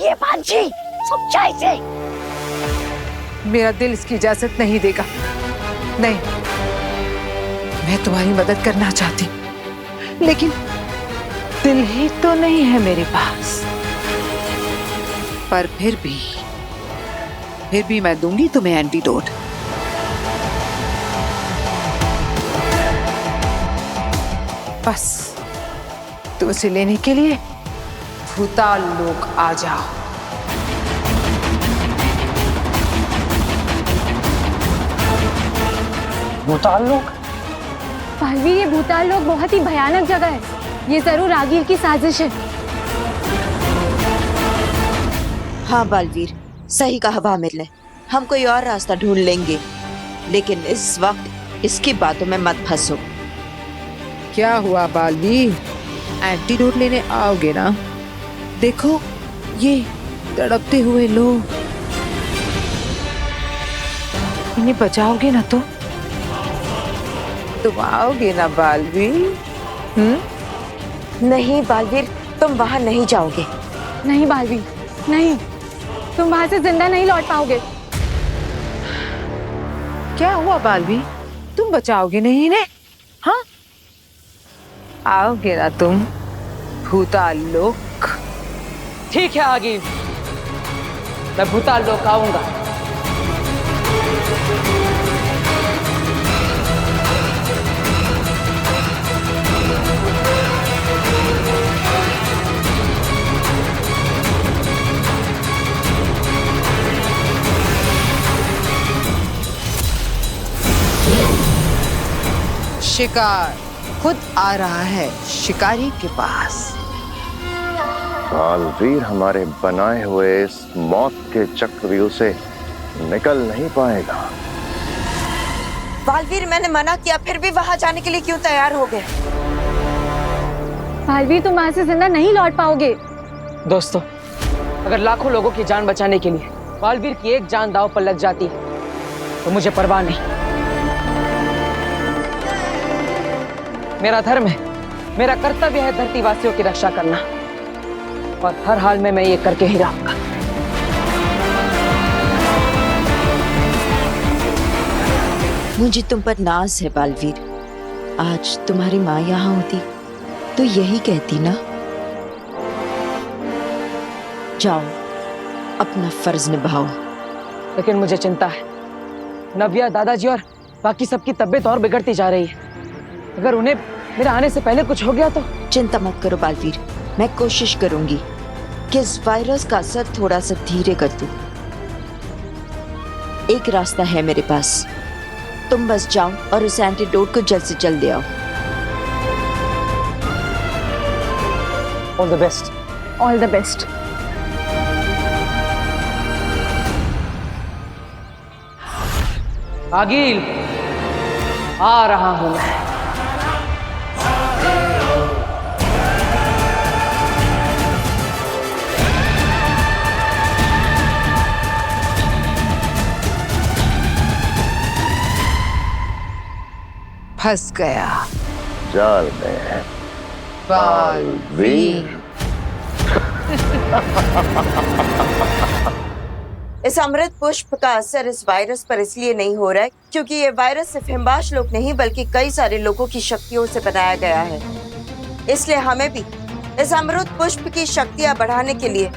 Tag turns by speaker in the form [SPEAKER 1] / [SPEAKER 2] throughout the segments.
[SPEAKER 1] कहिए बांझी, सच्चाई से।
[SPEAKER 2] मेरा दिल इसकी इजाजत नहीं देगा। नहीं, मैं तुम्हारी मदद करना चाहती, लेकिन दिल ही तो नहीं है मेरे पास। पर फिर भी मैं दूंगी तुम्हें एंटीडोट। बस तो उसे लेने के लिए भूताल लोग आ जाओ।
[SPEAKER 1] भूताल लोग?
[SPEAKER 3] पालवीर, ये भूताल लोग बहुत ही भयानक जगह है। ये जरूर रागीर की साजिश है।
[SPEAKER 4] हाँ बालवीर, सही कहा बामिर ने। हम कोई और रास्ता ढूंढ लेंगे, लेकिन इस वक्त इसकी बातों में मत फंसो।
[SPEAKER 2] क्या हुआ बालवीर, एंटीडोट लेने आओगे ना? देखो ये तड़पते हुए लोग, इन्हें बचाओगे ना? तुम आओगे ना बालवीर?
[SPEAKER 4] नहीं बालवीर, तुम वहां नहीं जाओगे।
[SPEAKER 3] नहीं बालवीर, नहीं, तुम वहां से जिंदा नहीं लौट पाओगे।
[SPEAKER 2] क्या हुआ बालवीर, तुम बचाओगे नहीं इन्हें? हाँ, आओगे ना तुम भूताल लोक?
[SPEAKER 1] ठीक है आगिर, मैं भूताल लोक आऊंगा।
[SPEAKER 2] शिकार खुद आ रहा है शिकारी के पास।
[SPEAKER 5] बालवीर हमारे बनाए हुए इस मौत के चक्रव्यूह से निकल नहीं पाएगा।
[SPEAKER 4] बालवीर, मैंने मना किया, फिर भी वहां जाने के लिए क्यों तैयार हो गए?
[SPEAKER 3] बालवीर, तुम वहां से जिंदा नहीं लौट पाओगे।
[SPEAKER 1] दोस्तों, अगर लाखों लोगों की जान बचाने के लिए बालवीर की एक जान दांव पर लग जाती तो मुझे परवाह नहीं। मेरा धर्म है, मेरा कर्तव्य है धरतीवासियों की रक्षा करना, और हर हाल में मैं ये करके ही रहूंगा।
[SPEAKER 4] मुझे तुम पर नाज है बालवीर। आज तुम्हारी माँ यहाँ होती तो यही कहती ना। जाओ, अपना फर्ज निभाओ।
[SPEAKER 1] लेकिन मुझे चिंता है, नव्या, दादाजी और बाकी सबकी तबीयत और बिगड़ती जा रही है। अगर उन्हें मेरे आने से पहले कुछ हो गया तो?
[SPEAKER 4] चिंता मत करो बालवीर, मैं कोशिश करूंगी कि इस वायरस का असर थोड़ा सा धीरे कर दूं। एक रास्ता है मेरे पास, तुम बस जाओ और उस एंटीडोट को जल्द से जल्द ले आओ।
[SPEAKER 1] All the best.
[SPEAKER 3] All the best.
[SPEAKER 1] Agil, आ रहा हूं मैं।
[SPEAKER 2] फंस गया
[SPEAKER 5] जाल में बालवीर।
[SPEAKER 4] इस अमृत पुष्प का असर इस वायरस पर इसलिए नहीं हो रहा है क्योंकि ये वायरस सिर्फ हिमवाश लोग नहीं बल्कि कई सारे लोगों की शक्तियों से बनाया गया है। इसलिए हमें भी इस अमृत पुष्प की शक्तियां बढ़ाने के लिए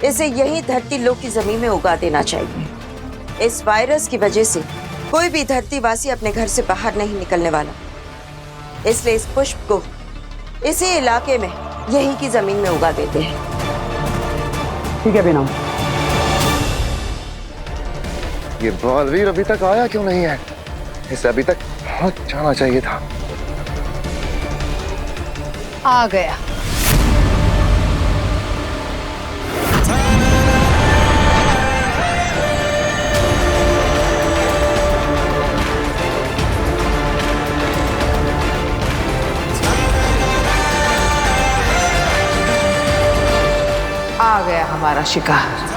[SPEAKER 4] इसे यही धरती लोक की जमीन में उगा देना चाहिए। इस वायरस की वजह से कोई भी धरतीवासी अपने घर से बाहर नहीं निकलने वाला, इसलिए इस पुष्प को इसी इलाके में यही की जमीन में उगा देते हैं।
[SPEAKER 1] ठीक है बेनाम।
[SPEAKER 5] ये बालवीर अभी तक आया क्यों नहीं है? इसे अभी तक पहुंच जाना चाहिए था।
[SPEAKER 2] आ गया। आ गया हमारा शिकार।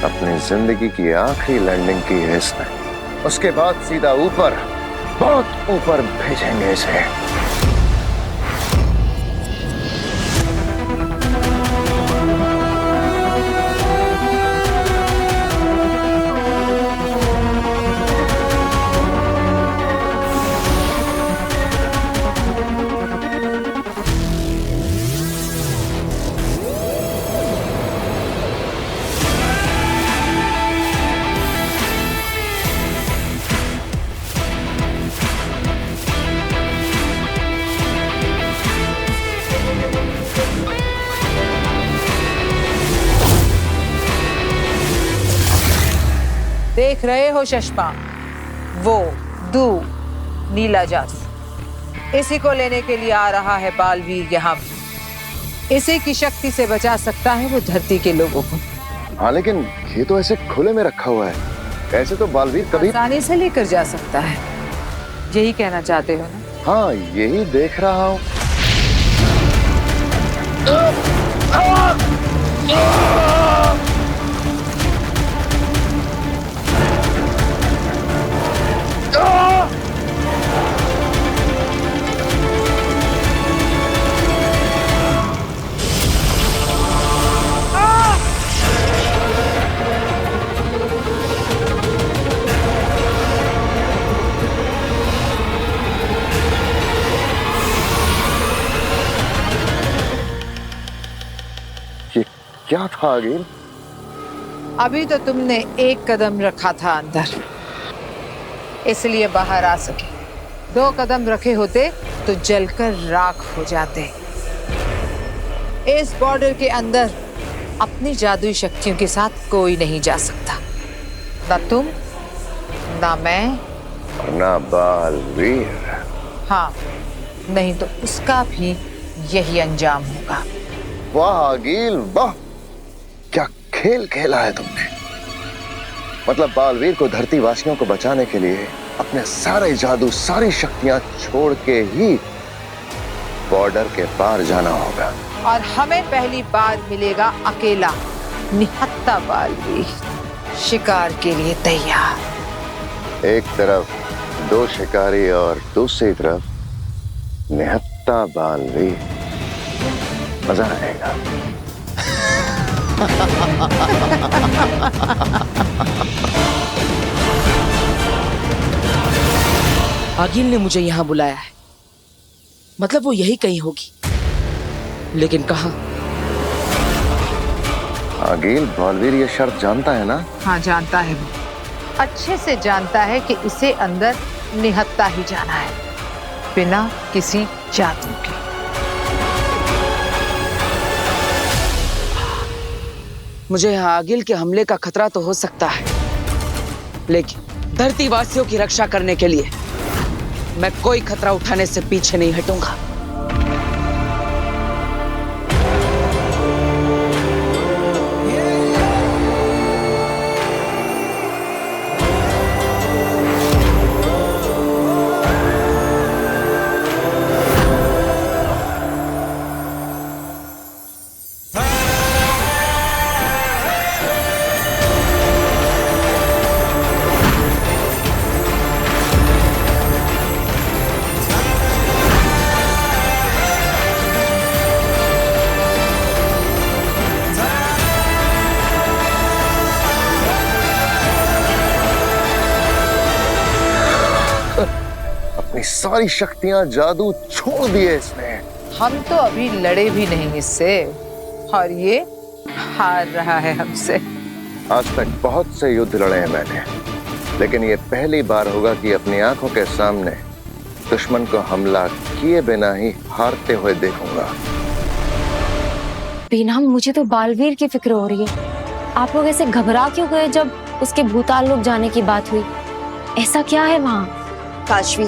[SPEAKER 5] अपनी जिंदगी की आखिरी लैंडिंग की है इसने। उसके बाद सीधा ऊपर बहुत ऊपर भेजेंगे इसे।
[SPEAKER 2] देख रहे हो चश्मा, वो दू नीला जादू, इसी को लेने के लिए आ रहा है बालवीर यहाँ। इसी की शक्ति से बचा सकता है वो धरती के लोगों को।
[SPEAKER 5] हाँ, लेकिन ये तो ऐसे खुले में रखा हुआ है, ऐसे तो बालवीर कभी
[SPEAKER 2] आसानी से लेकर जा सकता है, यही कहना चाहते हो ना?
[SPEAKER 5] हाँ, यही देख रहा हूँ। क्या था आगिल?
[SPEAKER 2] अभी तो तुमने एक कदम रखा था अंदर, इसलिए बाहर आ सके। 2 कदम रखे होते तो जलकर राख हो जाते। इस बॉर्डर के अंदर अपनी जादुई शक्तियों के साथ कोई नहीं जा सकता, ना तुम, ना मैं,
[SPEAKER 5] ना बालवीर।
[SPEAKER 2] हाँ, नहीं तो उसका भी यही अंजाम होगा।
[SPEAKER 5] वाह आगिल, वाह, क्या खेल खेला है तुमने। मतलब बालवीर को धरती वासियों को बचाने के लिए अपने सारे जादू, सारी शक्तियां छोड़ के ही बॉर्डर के पार जाना होगा।
[SPEAKER 2] और हमें पहली बार मिलेगा अकेला निहत्था बालवीर, शिकार के लिए तैयार।
[SPEAKER 5] एक तरफ 2 शिकारी और दूसरी तरफ निहत्था बालवीर। मजा आएगा।
[SPEAKER 1] आगिल ने मुझे यहाँ बुलाया है, मतलब वो यही कहीं होगी, लेकिन कहाँ?
[SPEAKER 5] आगिल, बालवीर ये शर्त जानता है ना?
[SPEAKER 2] हाँ, जानता है, वो अच्छे से जानता है कि इसे अंदर निहत्था ही जाना है, बिना किसी जादू के।
[SPEAKER 1] मुझे यहाँ आगिल के हमले का खतरा तो हो सकता है, लेकिन धरती वासियों की रक्षा करने के लिए मैं कोई खतरा उठाने से पीछे नहीं हटूंगा।
[SPEAKER 5] अपनी सारी शक्तियां, जादू छोड़ दिए इसने।
[SPEAKER 2] हम तो अभी लड़े भी नहीं इससे, और ये हार रहा है हमसे।
[SPEAKER 5] आज तक बहुत से युद्ध लड़े हैं मैंने, लेकिन ये पहली बार होगा कि अपनी आंखों के सामने दुश्मन को हमला किए बिना ही हारते हुए देखूंगा।
[SPEAKER 3] बीना, मुझे तो बालवीर की फिक्र हो रही है। आप लोग ऐसे घबरा क्यों गए जब उसके भूताल लोक जाने की बात हुई? ऐसा क्या है वहाँ?
[SPEAKER 4] काशवी,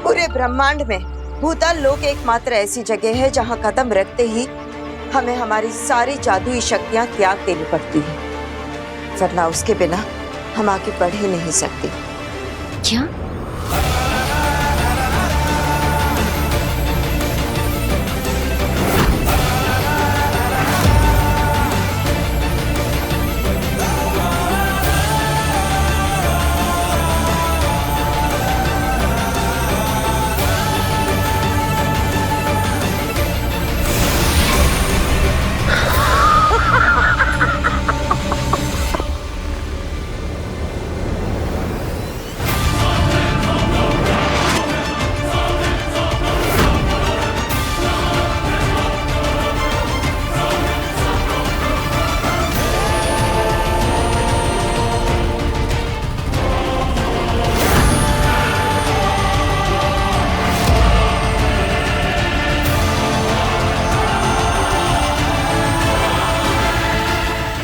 [SPEAKER 4] पूरे ब्रह्मांड में भूताल लोक एकमात्र ऐसी जगह है जहाँ कदम रखते ही हमें हमारी सारी जादुई शक्तियाँ त्याग देनी पड़ती है, वरना उसके बिना हम आगे बढ़ ही नहीं सकते।
[SPEAKER 3] क्या?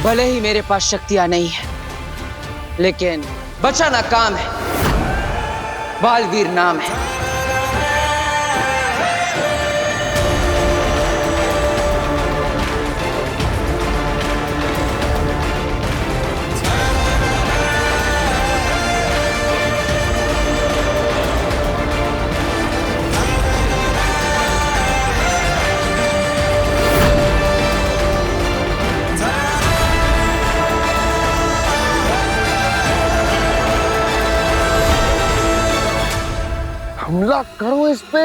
[SPEAKER 1] भले ही मेरे पास शक्तियां नहीं है, लेकिन बचाना काम है। बालवीर नाम है।
[SPEAKER 5] हमला करो इस पे,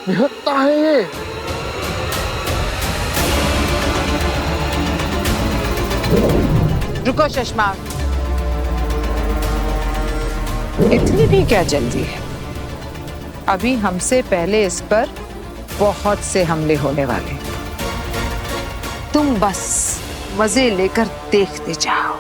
[SPEAKER 5] निहत्था है ये।
[SPEAKER 2] रुको चश्मा, इतनी भी क्या जल्दी है? अभी हमसे पहले इस पर बहुत से हमले होने वाले। तुम बस मजे लेकर देखते जाओ।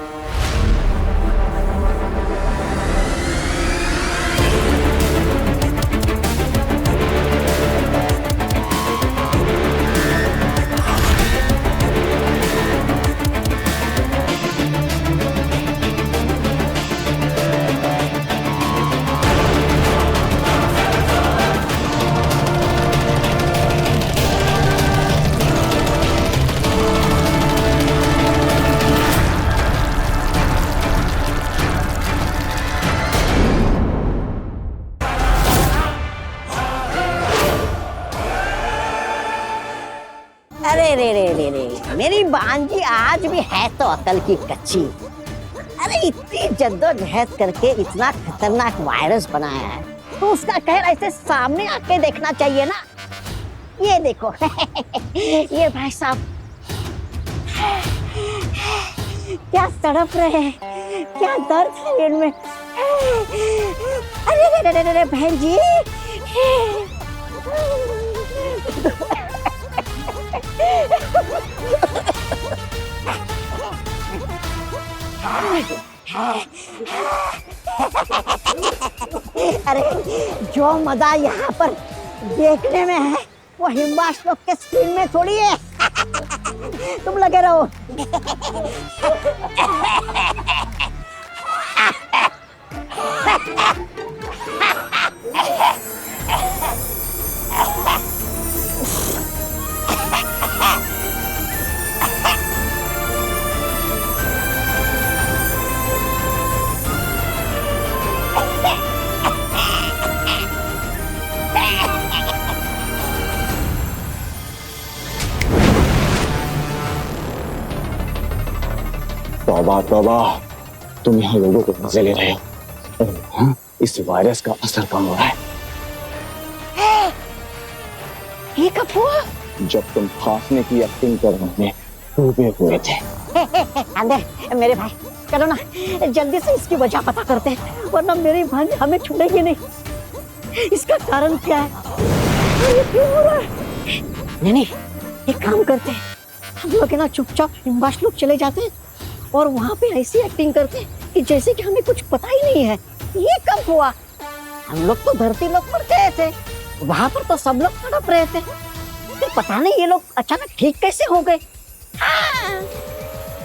[SPEAKER 6] अरे रे रे रे रे, मेरी भांजी आज भी है तो अकल की कच्ची। अरे इतनी जद्दोजहद करके इतना खतरनाक वायरस बनाया है, तो उसका कहर ऐसे सामने आके देखना चाहिए ना। ये देखो ये भाई साहब क्या तड़प रहे हैं, क्या दर्द है इनमें। अरे रे रे रे रे बहन जी, अरे जो मजा यहाँ पर देखने में है वो हिम्बाश लोग के स्क्रीन में थोड़ी है। तुम लगे रहो।
[SPEAKER 7] तौबा तौबा, तुम यहाँ लोगों को मजे ले रहे हो। हाँ, इस वायरस का असर कम हो रहा है।
[SPEAKER 6] ये कब हुआ?
[SPEAKER 7] जब तुम खांसने की एक्टिंग कर रहे डूबे हुए थे।
[SPEAKER 6] अंदर मेरे भाई, चलो ना जल्दी से इसकी वजह पता करते हैं, वरना मेरी भांज हमें छोड़ेगी नहीं। इसका कारण क्या है? ये क्यों हो रहा है? नहीं, एक काम करते हैं, हम लोग ना चुपचाप हिम्बाश लोग चले जाते हैं और वहाँ पे ऐसी एक्टिंग करते हैं कि जैसे कि हमें कुछ पता ही नहीं है। ये कब हुआ? हम लोग तो धरती लोग पर गए थे, वहाँ पर तो सब लोग तड़प रहे थे, फिर पता नहीं ये लोग अचानक ठीक कैसे हो गए।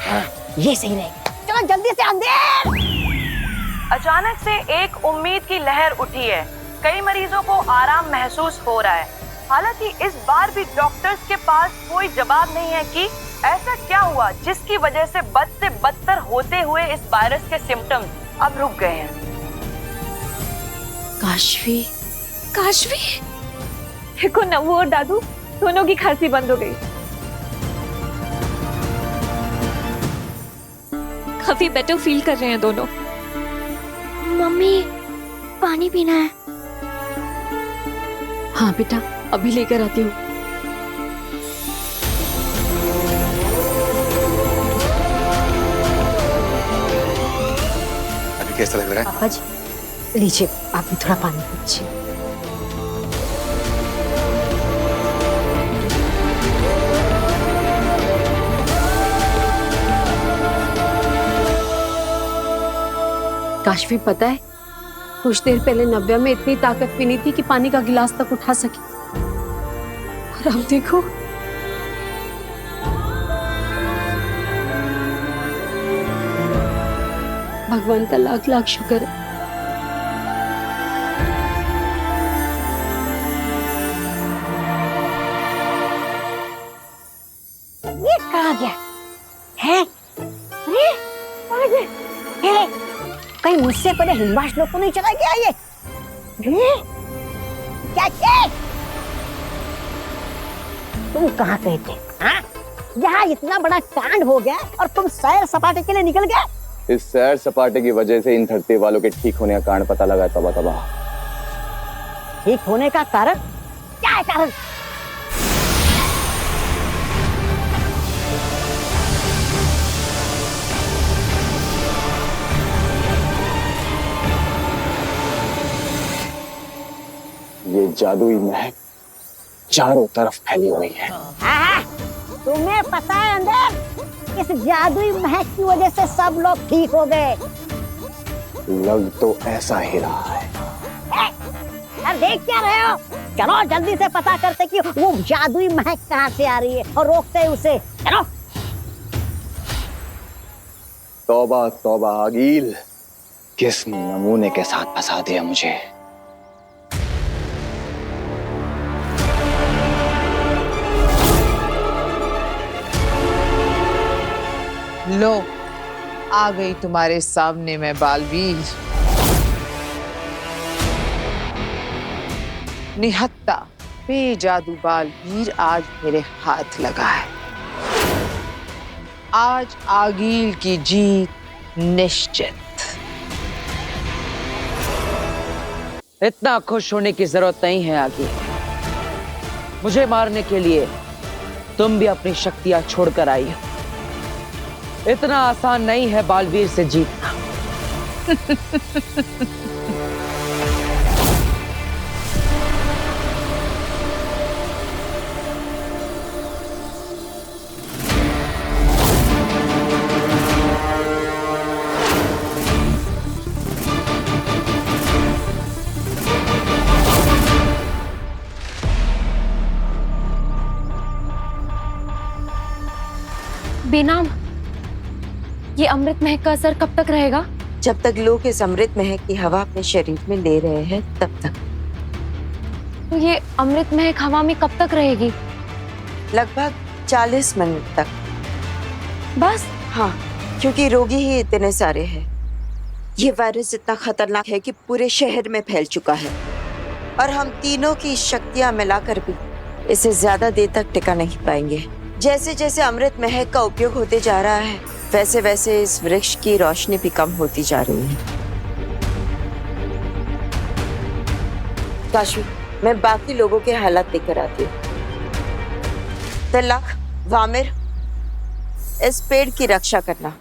[SPEAKER 6] हाँ, ये सही रहेगा। चलो जल्दी से अंदर।
[SPEAKER 8] अचानक से एक उम्मीद की लहर उठी है। कई मरीजों को आराम महसूस हो रहा है। हालांकि इस बार भी डॉक्टर्स के पास कोई जवाब नहीं है कि ऐसा क्या हुआ जिसकी वजह से बद से बदतर होते हुए इस वायरस के सिम्टम्स अब रुक गए हैं।
[SPEAKER 3] काशवी, काशवी,
[SPEAKER 9] देखो नव्वू और दादू दोनों की खांसी बंद हो गई। काफी बेटर फील कर रहे हैं दोनों।
[SPEAKER 3] मम्मी पानी पीना है। हाँ बेटा, अभी लेकर आती हूँ।
[SPEAKER 10] अभी कैसा लग रहा है?
[SPEAKER 6] पापा जी लीजिए, आप भी थोड़ा पानी पीजिए।
[SPEAKER 9] काशवी, पता है कुछ देर पहले नव्या में इतनी ताकत भी नहीं थी कि पानी का गिलास तक उठा सके, और अब देखो। भगवान का लाख लाख शुक्र है।
[SPEAKER 6] ये कहाँ गया है? अरे कहाँ गया है? कहीं मुझसे पहले हिमवास लोग को नहीं चला गया ये? क्या तुम कहाँ गए थे? हाँ? यहाँ इतना बड़ा कांड हो गया और तुम सैर सपाटे के लिए निकल गए।
[SPEAKER 7] इस सैर सपाटे की वजह से इन धरती वालों के ठीक होने का कारण पता लगा। तबा
[SPEAKER 6] ठीक होने का कारण क्या है? कारण
[SPEAKER 7] ये जादुई महक चारों तरफ फैली हुई है।
[SPEAKER 6] तुम्हें पता है अंदर, इस जादुई महक की वजह से सब लोग ठीक हो गए।
[SPEAKER 7] लग तो ऐसा ही रहा है।
[SPEAKER 6] अब देख क्या रहे हो? चलो जल्दी से पता करते कि वो जादुई महक कहाँ से आ रही है और रोकते उसे। चलो।
[SPEAKER 7] तौबा तौबा आगील, किस नमूने के साथ फंसा दिया मुझे।
[SPEAKER 2] लो, आ गई तुम्हारे सामने मैं बालवीर। निहत्ता बेजादू बालवीर आज मेरे हाथ लगा है। आज आगील की जीत निश्चित।
[SPEAKER 1] इतना खुश होने की जरूरत नहीं है आगे। मुझे मारने के लिए तुम भी अपनी शक्तियां छोड़कर आई हो। इतना आसान नहीं है बालवीर से जीतना।
[SPEAKER 3] बेनाम, ये अमृत महक का असर कब तक रहेगा?
[SPEAKER 4] जब तक लोग इस अमृत महक की हवा अपने शरीर में ले रहे हैं तब तक।
[SPEAKER 3] तो ये अमृत महक हवा में कब तक रहेगी?
[SPEAKER 4] लगभग 40 मिनट तक।
[SPEAKER 3] बस?
[SPEAKER 4] हाँ, क्योंकि रोगी ही इतने सारे हैं। ये वायरस इतना खतरनाक है कि पूरे शहर में फैल चुका है और हम तीनों की शक्तियां मिलाकर भी इसे ज्यादा देर तक टिका नहीं पाएंगे। जैसे जैसे अमृत महक का उपयोग होते जा रहा है वैसे वैसे इस वृक्ष की रोशनी भी कम होती जा रही है। काशवी, मैं बाकी लोगों के हालात लेकर आती हूँ। तल्लाख, वामिर, इस पेड़ की रक्षा करना।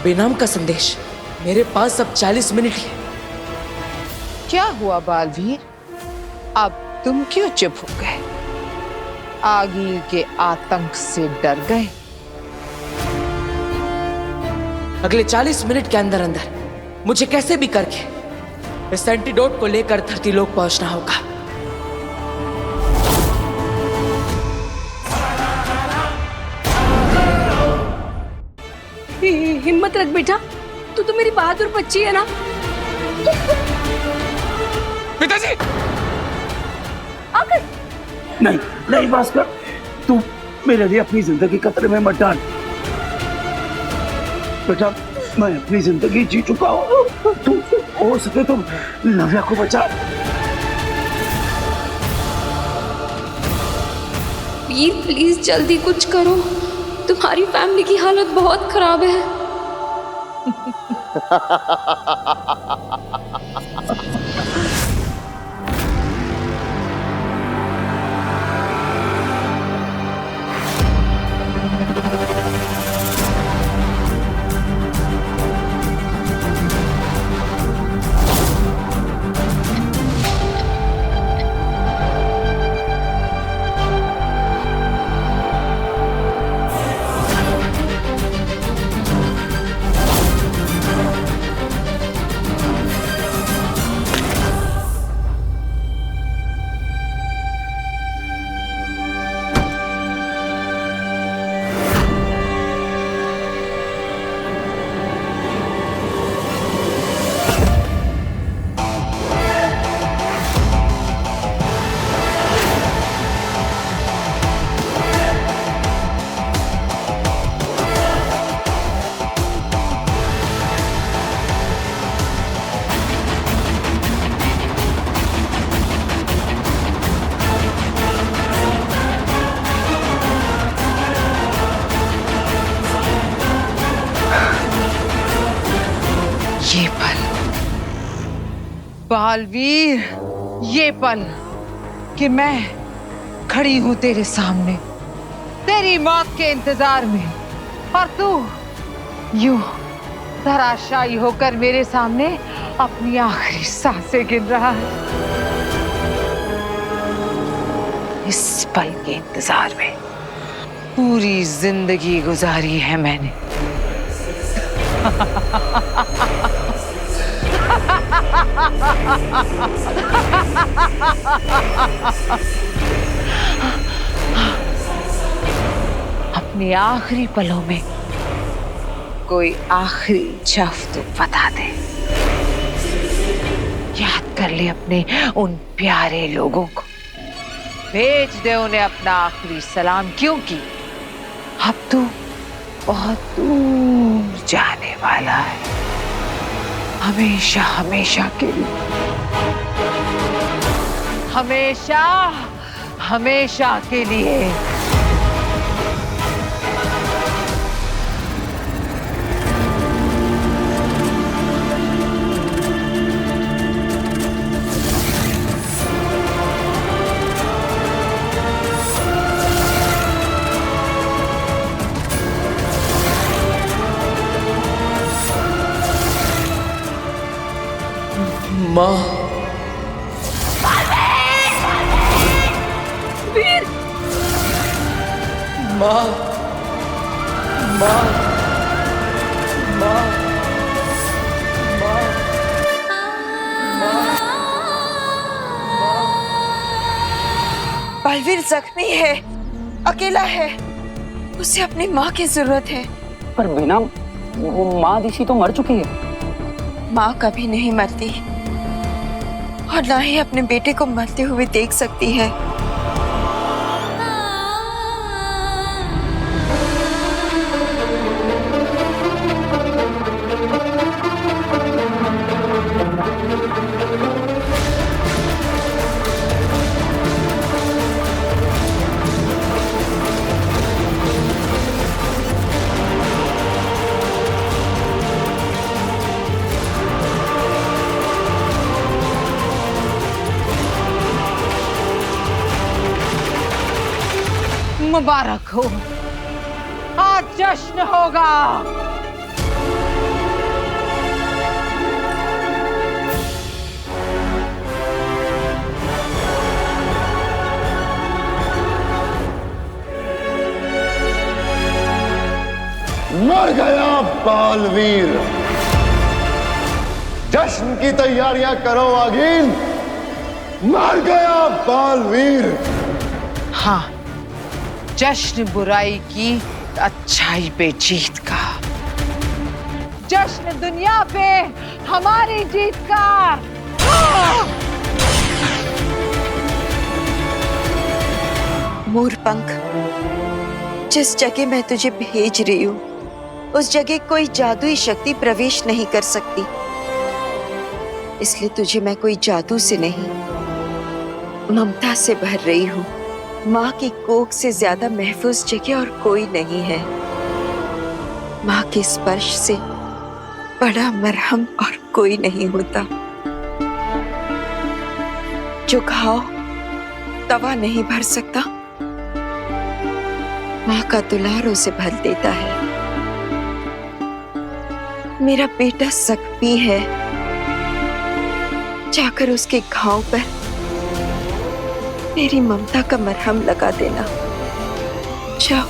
[SPEAKER 1] बेनाम का संदेश मेरे पास अब 40 मिनट है।
[SPEAKER 2] क्या हुआ बालवीर? अब तुम क्यों चुप हो गए? आगील के आतंक से डर गए?
[SPEAKER 1] अगले 40 मिनट के अंदर अंदर मुझे कैसे भी करके इस एंटीडोट को लेकर धरती लोक पहुंचना होगा।
[SPEAKER 9] हिम्मत रख बेटा, तू तो मेरी बहादुर बच्ची है ना।
[SPEAKER 10] पिताजी!
[SPEAKER 9] आकर
[SPEAKER 10] नहीं नहीं भास्कर, तू मेरे लिए अपनी जिंदगी खतरे में मत डाल। बेटा, मैं अपनी जिंदगी जी चुका हूँ। तू हो सके तो नव्या को बचा।
[SPEAKER 9] वीर प्लीज जल्दी कुछ करो, तुम्हारी फैमिली की हालत बहुत खराब है।
[SPEAKER 2] बालवीर, ये पल कि मैं खड़ी हूं तेरे सामने, तेरी मौत के इंतजार में, और तू यूं धराशायी होकर मेरे सामने अपनी आखिरी सांसें गिन रहा है। इस पल के इंतजार में पूरी जिंदगी गुजारी है मैंने। अपने आखिरी पलों में कोई आखिरी जफ्त तो बता दे। याद कर ले अपने उन प्यारे लोगों को, भेज दे उन्हें अपना आखिरी सलाम, क्योंकि अब तू बहुत दूर जाने वाला है, हमेशा हमेशा के लिए, हमेशा हमेशा के लिए।
[SPEAKER 1] माँ,
[SPEAKER 2] वीर!
[SPEAKER 1] माँ, माँ, माँ, माँ,
[SPEAKER 4] बालवीर जख्मी है, अकेला है, उसे अपनी माँ की जरूरत है।
[SPEAKER 7] पर बिना वो माँ दिशी तो मर चुकी है।
[SPEAKER 4] माँ कभी नहीं मरती और ना ही अपने बेटे को मरते हुए देख सकती है।
[SPEAKER 2] मुबारक हो, आज जश्न होगा।
[SPEAKER 5] मर गया बालवीर। जश्न की तैयारियां करो आगीन, मर गया बालवीर।
[SPEAKER 2] हाँ, जश्न बुराई की अच्छाई पे जीत का, जश्न दुनिया पे हमारी जीत का।
[SPEAKER 4] मोरपंख, जिस जगह मैं तुझे भेज रही हूँ उस जगह कोई जादुई शक्ति प्रवेश नहीं कर सकती, इसलिए तुझे मैं कोई जादू से नहीं, ममता से भर रही हूँ। माँ की कोख से ज्यादा महफूज जगह और कोई नहीं है। माँ के स्पर्श से बड़ा मरहम और कोई नहीं होता। जो घाव तवा नहीं भर सकता, माँ का दुलार उसे भर देता है। मेरा बेटा जख्मी है, जाकर उसके घाव पर मेरी ममता का मरहम लगा देना। जाओ।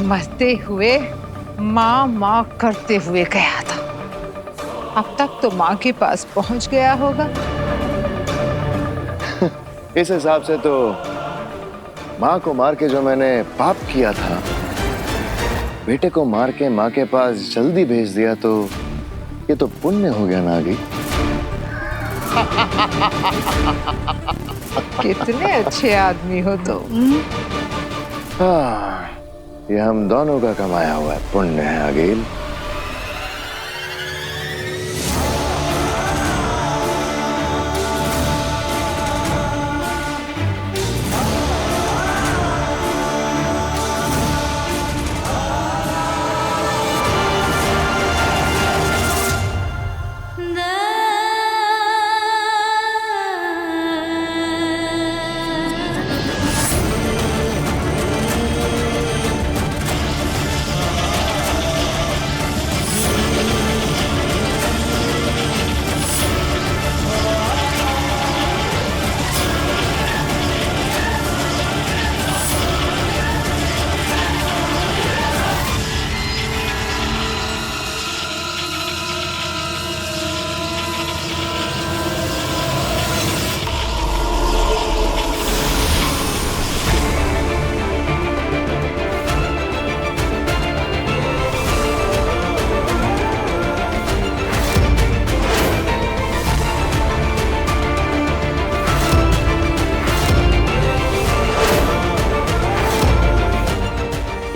[SPEAKER 2] मरते हुए माँ माँ करते हुए गया था, अब तक तो माँ के पास पहुंच गया होगा।
[SPEAKER 5] इस हिसाब से तो माँ को मार के जो मैंने पाप किया था, बेटे को मार के माँ के पास जल्दी भेज दिया, तो ये तो पुण्य हो गया नागी।
[SPEAKER 2] कितने अच्छे आदमी हो तुम।
[SPEAKER 5] हाँ, ये हम दोनों का कमाया हुआ है पुण्य है अगील।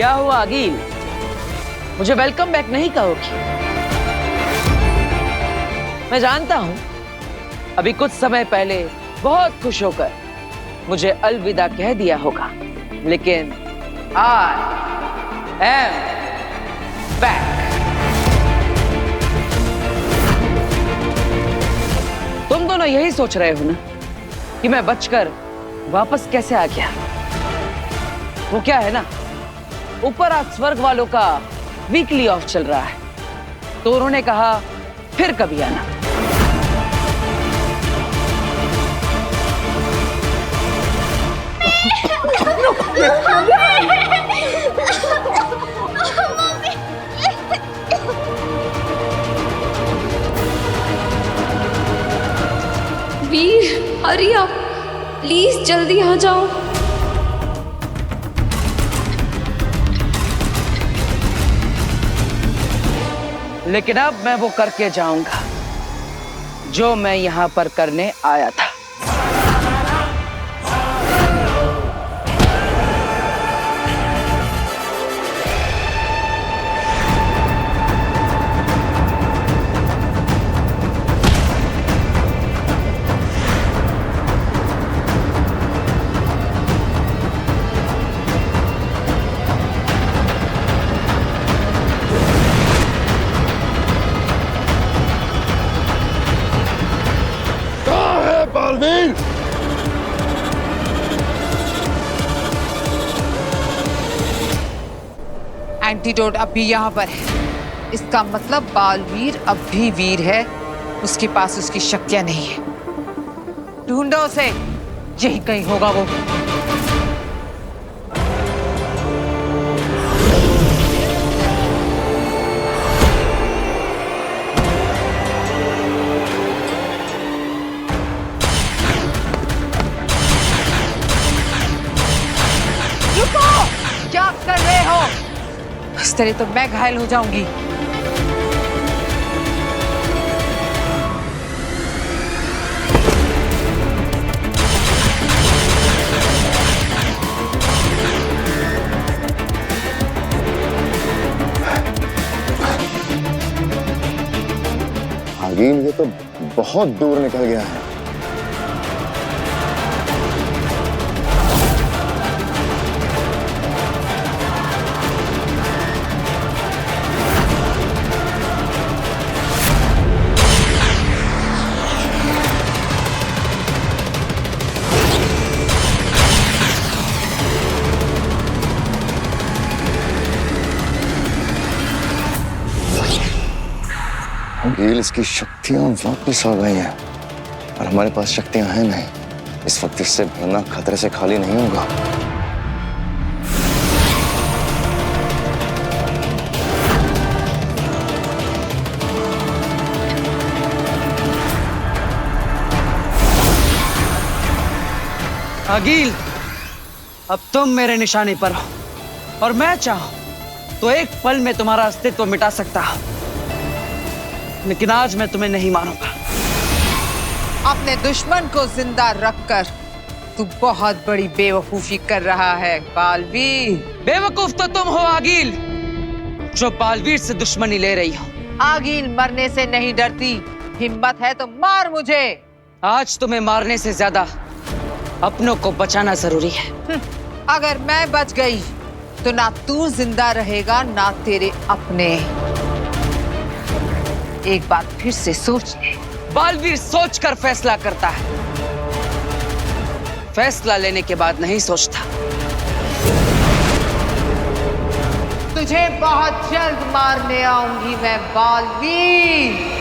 [SPEAKER 1] क्या हुआ अगील? मुझे वेलकम बैक नहीं कहोगी? मैं जानता हूं अभी कुछ समय पहले बहुत खुश होकर मुझे अलविदा कह दिया होगा, लेकिन आई एम बैक। तुम दोनों यही सोच रहे हो ना कि मैं बचकर वापस कैसे आ गया? वो क्या है ना, ऊपर आज स्वर्ग वालों का वीकली ऑफ चल रहा है, तो उन्होंने कहा फिर कभी आना।
[SPEAKER 9] वीर, हरी आप, प्लीज जल्दी आ जाओ।
[SPEAKER 1] लेकिन अब मैं वो करके जाऊंगा जो मैं यहां पर करने आया था।
[SPEAKER 5] बालवीर,
[SPEAKER 2] एंटीडोट अब भी यहाँ पर है। इसका मतलब बालवीर अब भी वीर है, उसके पास उसकी शक्तियां नहीं है। ढूंढो उसे, यही कहीं होगा वो। क्या कर रहे हो? इस तरह तो मैं घायल हो जाऊंगी।
[SPEAKER 5] आगील, ये तो बहुत दूर निकल गया है। आगील, इसकी शक्तियां वापस आ गई हैं और हमारे पास शक्तियां हैं नहीं। इस वक्त इससे भिड़ना खतरे से खाली नहीं होगा।
[SPEAKER 1] अगील, अब तुम मेरे निशाने पर हो और मैं चाहूं तो एक पल में तुम्हारा अस्तित्व मिटा सकता हूं, लेकिन आज मैं तुम्हें नहीं मारूंगा।
[SPEAKER 2] अपने दुश्मन को जिंदा रखकर तू बहुत बड़ी बेवकूफी कर रहा है बालवीर।
[SPEAKER 1] बेवकूफ तो तुम हो आगील, जो बालवीर से दुश्मनी ले रही हो।
[SPEAKER 2] आगील मरने से नहीं डरती, हिम्मत है तो मार मुझे।
[SPEAKER 1] आज तुम्हें मारने से ज्यादा अपनों को बचाना जरूरी है।
[SPEAKER 2] अगर मैं बच गई तो ना तू जिंदा रहेगा ना तेरे अपने। एक बात फिर से सोच ले।
[SPEAKER 1] बालवीर सोचकर फैसला करता है, फैसला लेने के बाद नहीं सोचता।
[SPEAKER 2] तुझे बहुत जल्द मारने आऊंगी मैं बालवीर।